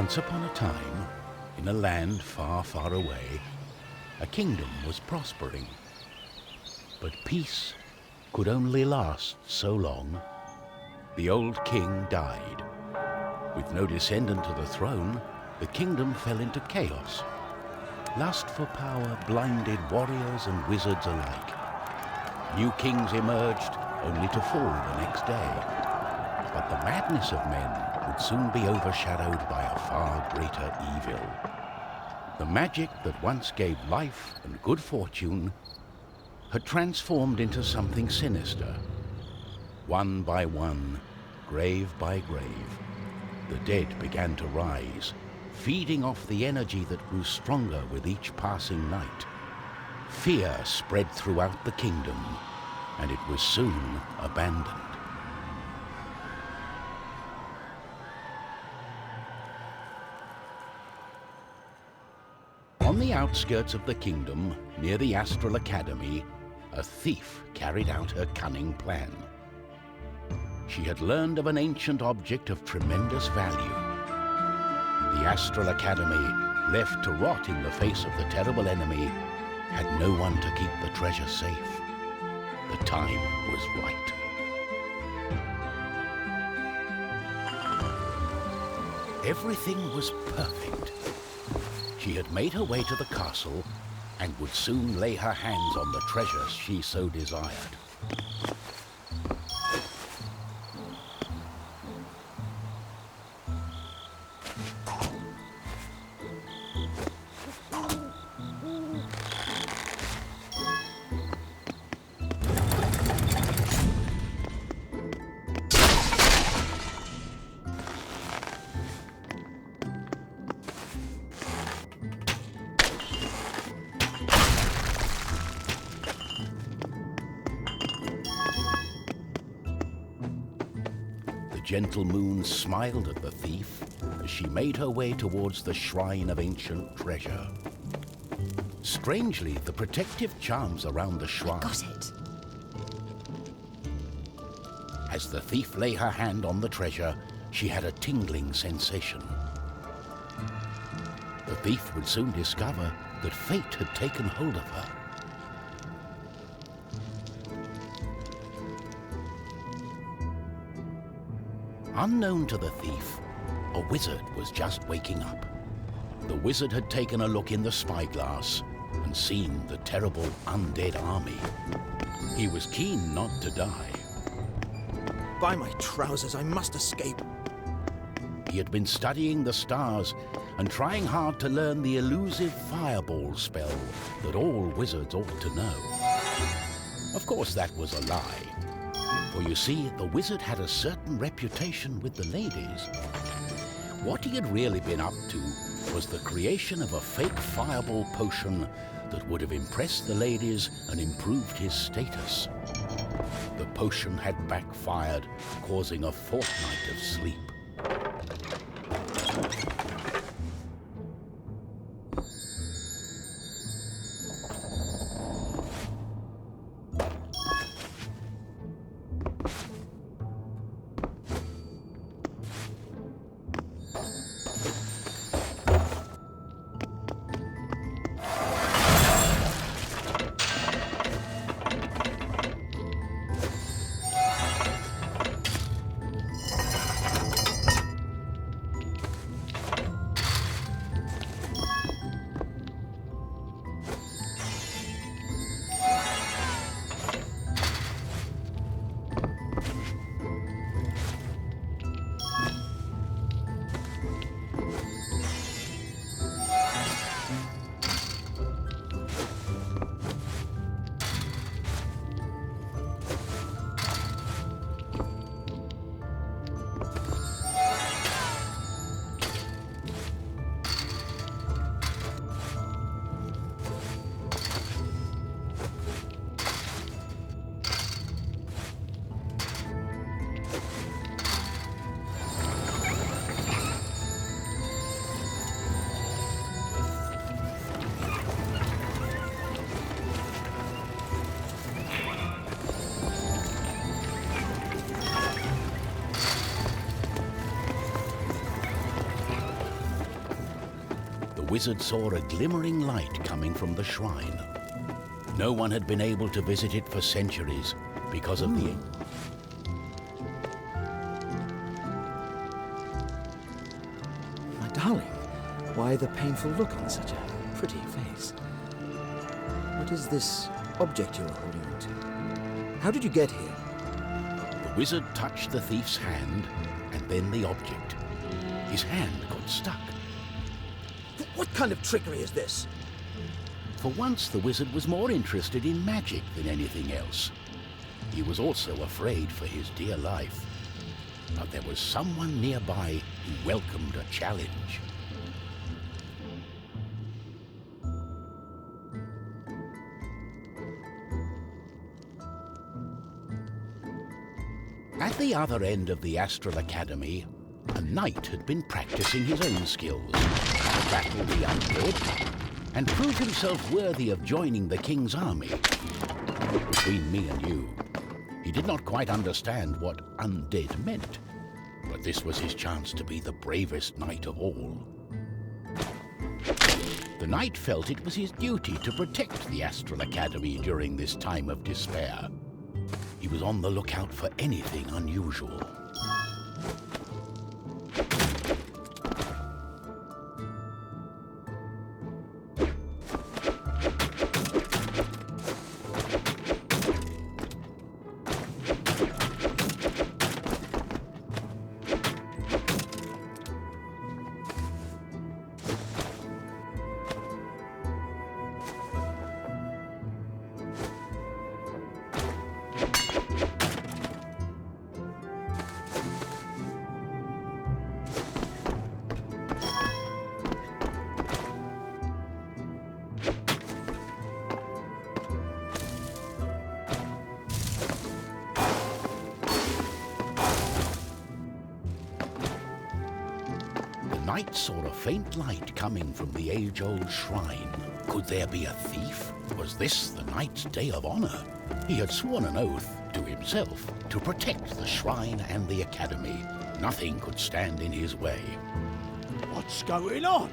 Once upon a time, in a land far, far away, a kingdom was prospering. But peace could only last so long. The old king died. With no descendant to the throne, the kingdom fell into chaos. Lust for power blinded warriors and wizards alike. New kings emerged, only to fall the next day. But the madness of men would soon be overshadowed by a far greater evil. The magic that once gave life and good fortune had transformed into something sinister. One by one, grave by grave, the dead began to rise, feeding off the energy that grew stronger with each passing night. Fear spread throughout the kingdom, and it was soon abandoned. On the outskirts of the kingdom, near the Astral Academy, a thief carried out her cunning plan. She had learned of an ancient object of tremendous value. The Astral Academy, left to rot in the face of the terrible enemy, had no one to keep the treasure safe. The time was right. Everything was perfect. She had made her way to the castle and would soon lay her hands on the treasure she so desired. The gentle moon smiled at the thief as she made her way towards the shrine of ancient treasure. Strangely, the protective charms around the shrine... Got it. As the thief lay her hand on the treasure, she had a tingling sensation. The thief would soon discover that fate had taken hold of her. Unknown to the thief, a wizard was just waking up. The wizard had taken a look in the spyglass and seen the terrible undead army. He was keen not to die. By my trousers, I must escape. He had been studying the stars and trying hard to learn the elusive fireball spell that all wizards ought to know. Of course, that was a lie. For you see, the wizard had a certain reputation with the ladies. What he had really been up to was the creation of a fake fireball potion that would have impressed the ladies and improved his status. The potion had backfired, causing a fortnight of sleep. wizard saw a glimmering light coming from the shrine. No one had been able to visit it for centuries because of the... My darling, why the painful look on such a pretty face? What is this object you're holding on to? How did you get here? The wizard touched the thief's hand and then the object. His hand got stuck. What kind of trickery is this? For once, the wizard was more interested in magic than anything else. He was also afraid for his dear life. But there was someone nearby who welcomed a challenge. At the other end of the Astral Academy, a knight had been practicing his own skills to battle the undead and prove himself worthy of joining the king's army. Between me and you, he did not quite understand what undead meant, but this was his chance to be the bravest knight of all. The knight felt it was his duty to protect the Astral Academy during this time of despair. He was on the lookout for anything unusual. The knight saw a faint light coming from the age-old shrine. Could there be a thief? Was this the knight's day of honor? He had sworn an oath to himself to protect the shrine and the academy. Nothing could stand in his way. What's going on?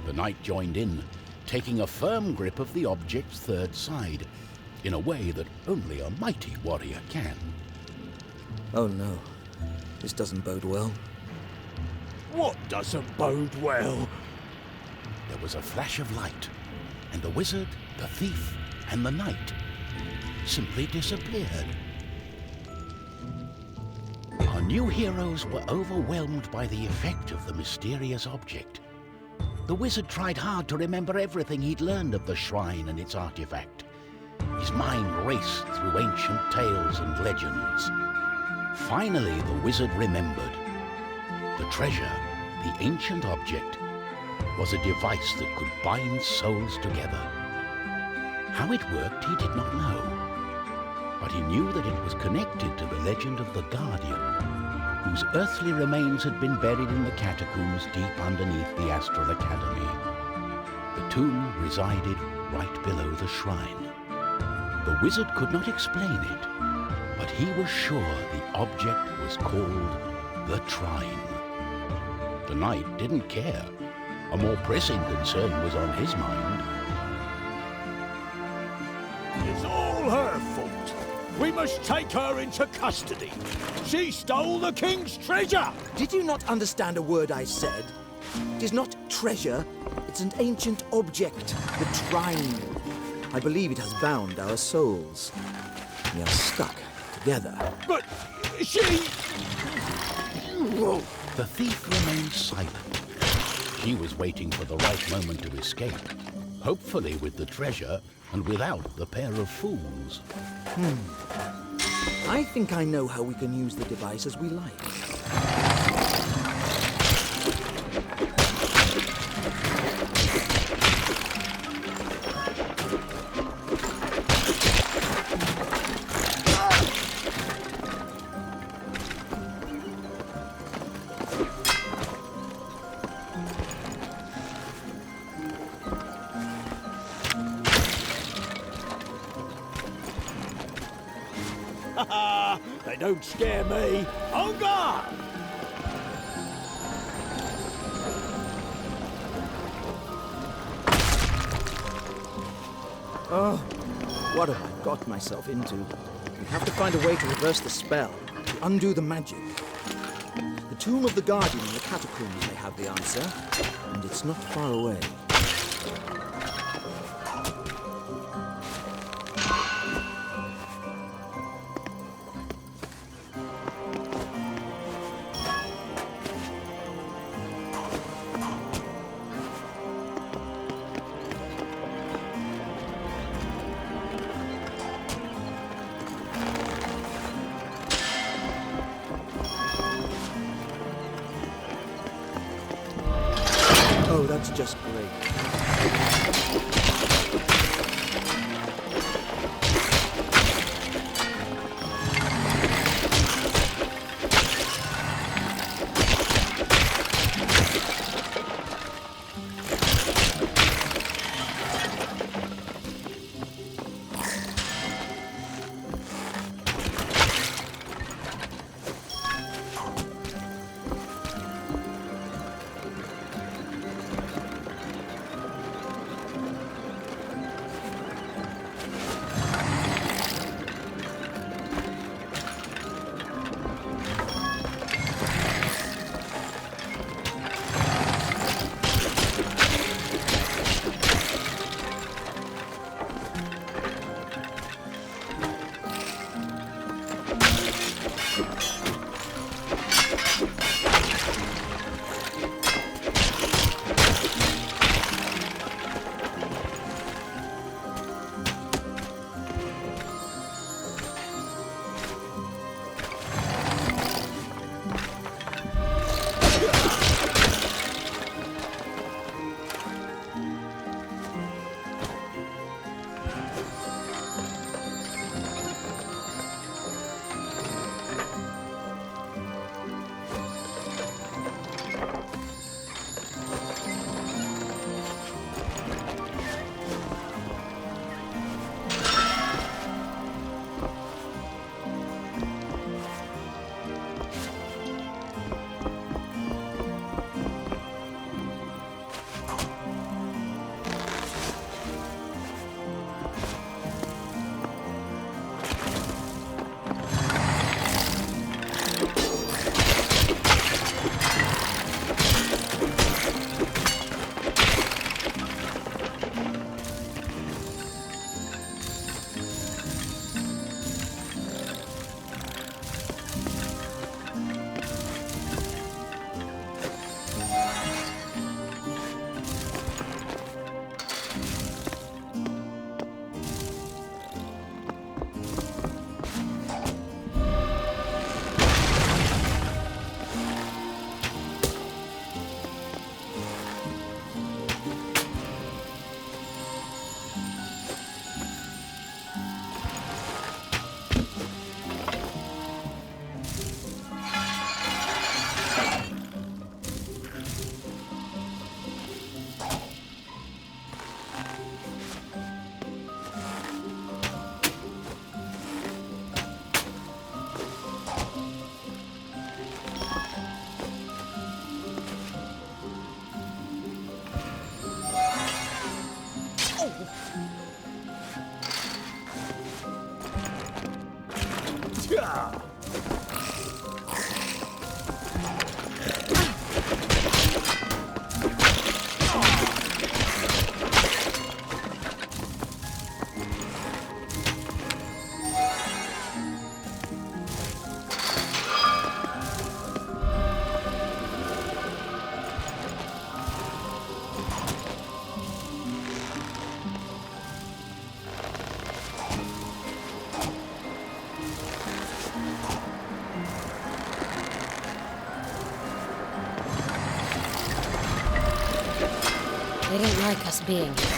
The knight joined in, taking a firm grip of the object's third side, in a way that only a mighty warrior can. Oh no, this doesn't bode well. What doesn't bode well? There was a flash of light, and the wizard, the thief, and the knight simply disappeared. Our new heroes were overwhelmed by the effect of the mysterious object. The wizard tried hard to remember everything he'd learned of the shrine and its artifact. His mind raced through ancient tales and legends. Finally, the wizard remembered. The treasure, the ancient object, was a device that could bind souls together. How it worked, he did not know. But he knew that it was connected to the legend of the Guardian, whose earthly remains had been buried in the catacombs deep underneath the Astral Academy. The tomb resided right below the shrine. The wizard could not explain it, but he was sure the object was called the Trine. The knight didn't care. A more pressing concern was on his mind. It's all her fault. We must take her into custody. She stole the king's treasure! Did you not understand a word I said? It is not treasure, it's an ancient object, the Trine. I believe it has bound our souls. We are stuck together. But she... The thief remained silent. She was waiting for the right moment to escape, hopefully with the treasure and without the pair of fools. I think I know how we can use the device as we like. They don't scare me. On guard! Oh, what have I got myself into? We have to find a way to reverse the spell, to undo the magic. The tomb of the Guardian in the catacombs may have the answer, and it's not far away. Oh, that's just great. They didn't like us being here.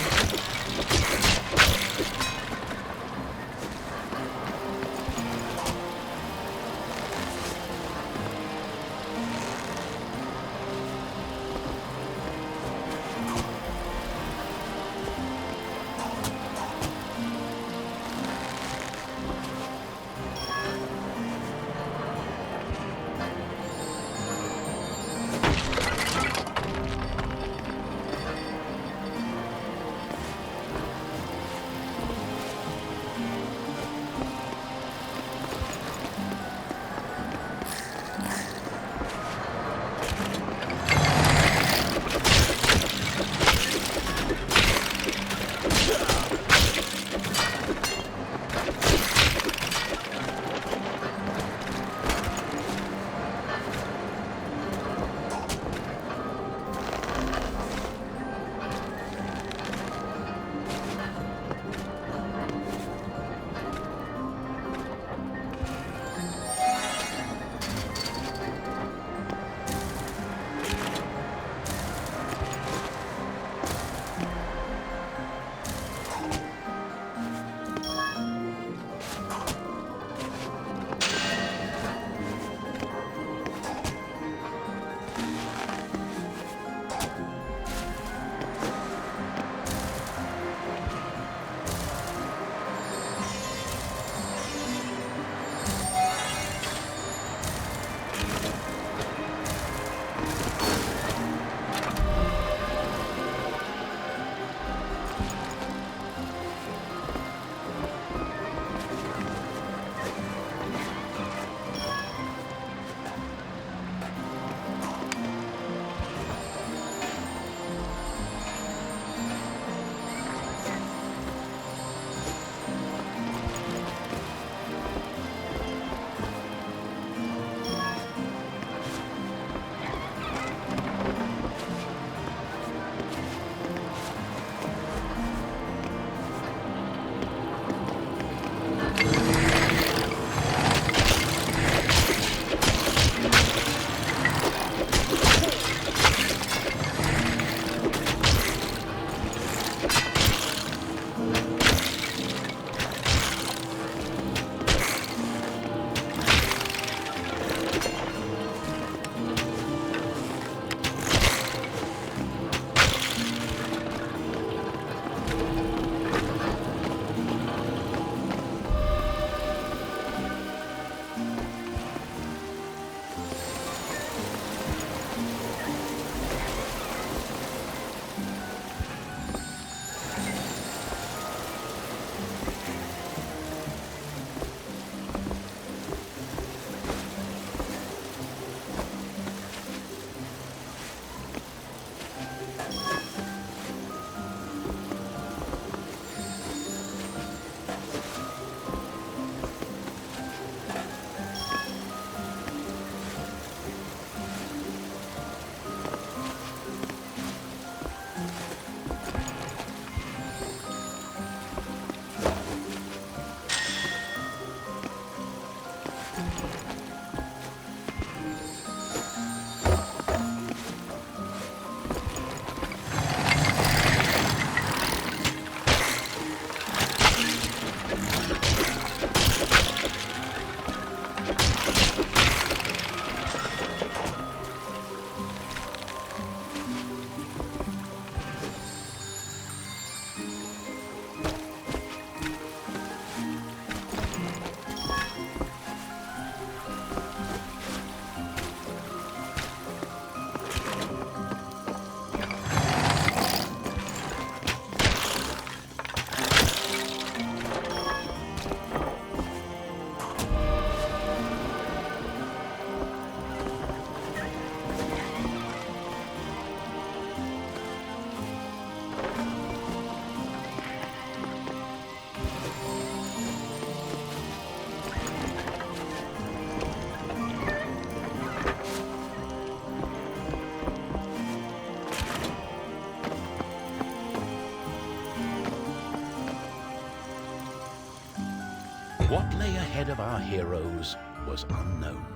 What lay ahead of our heroes was unknown.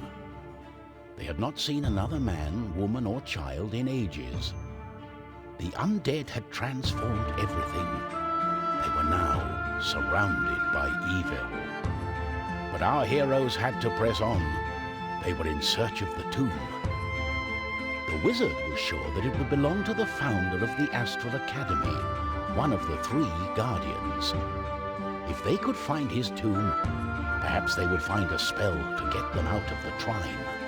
They had not seen another man, woman, or child in ages. The undead had transformed everything. They were now surrounded by evil. But our heroes had to press on. They were in search of the tomb. The wizard was sure that it would belong to the founder of the Astral Academy, one of the 3 guardians. If they could find his tomb, perhaps they would find a spell to get them out of the Trine.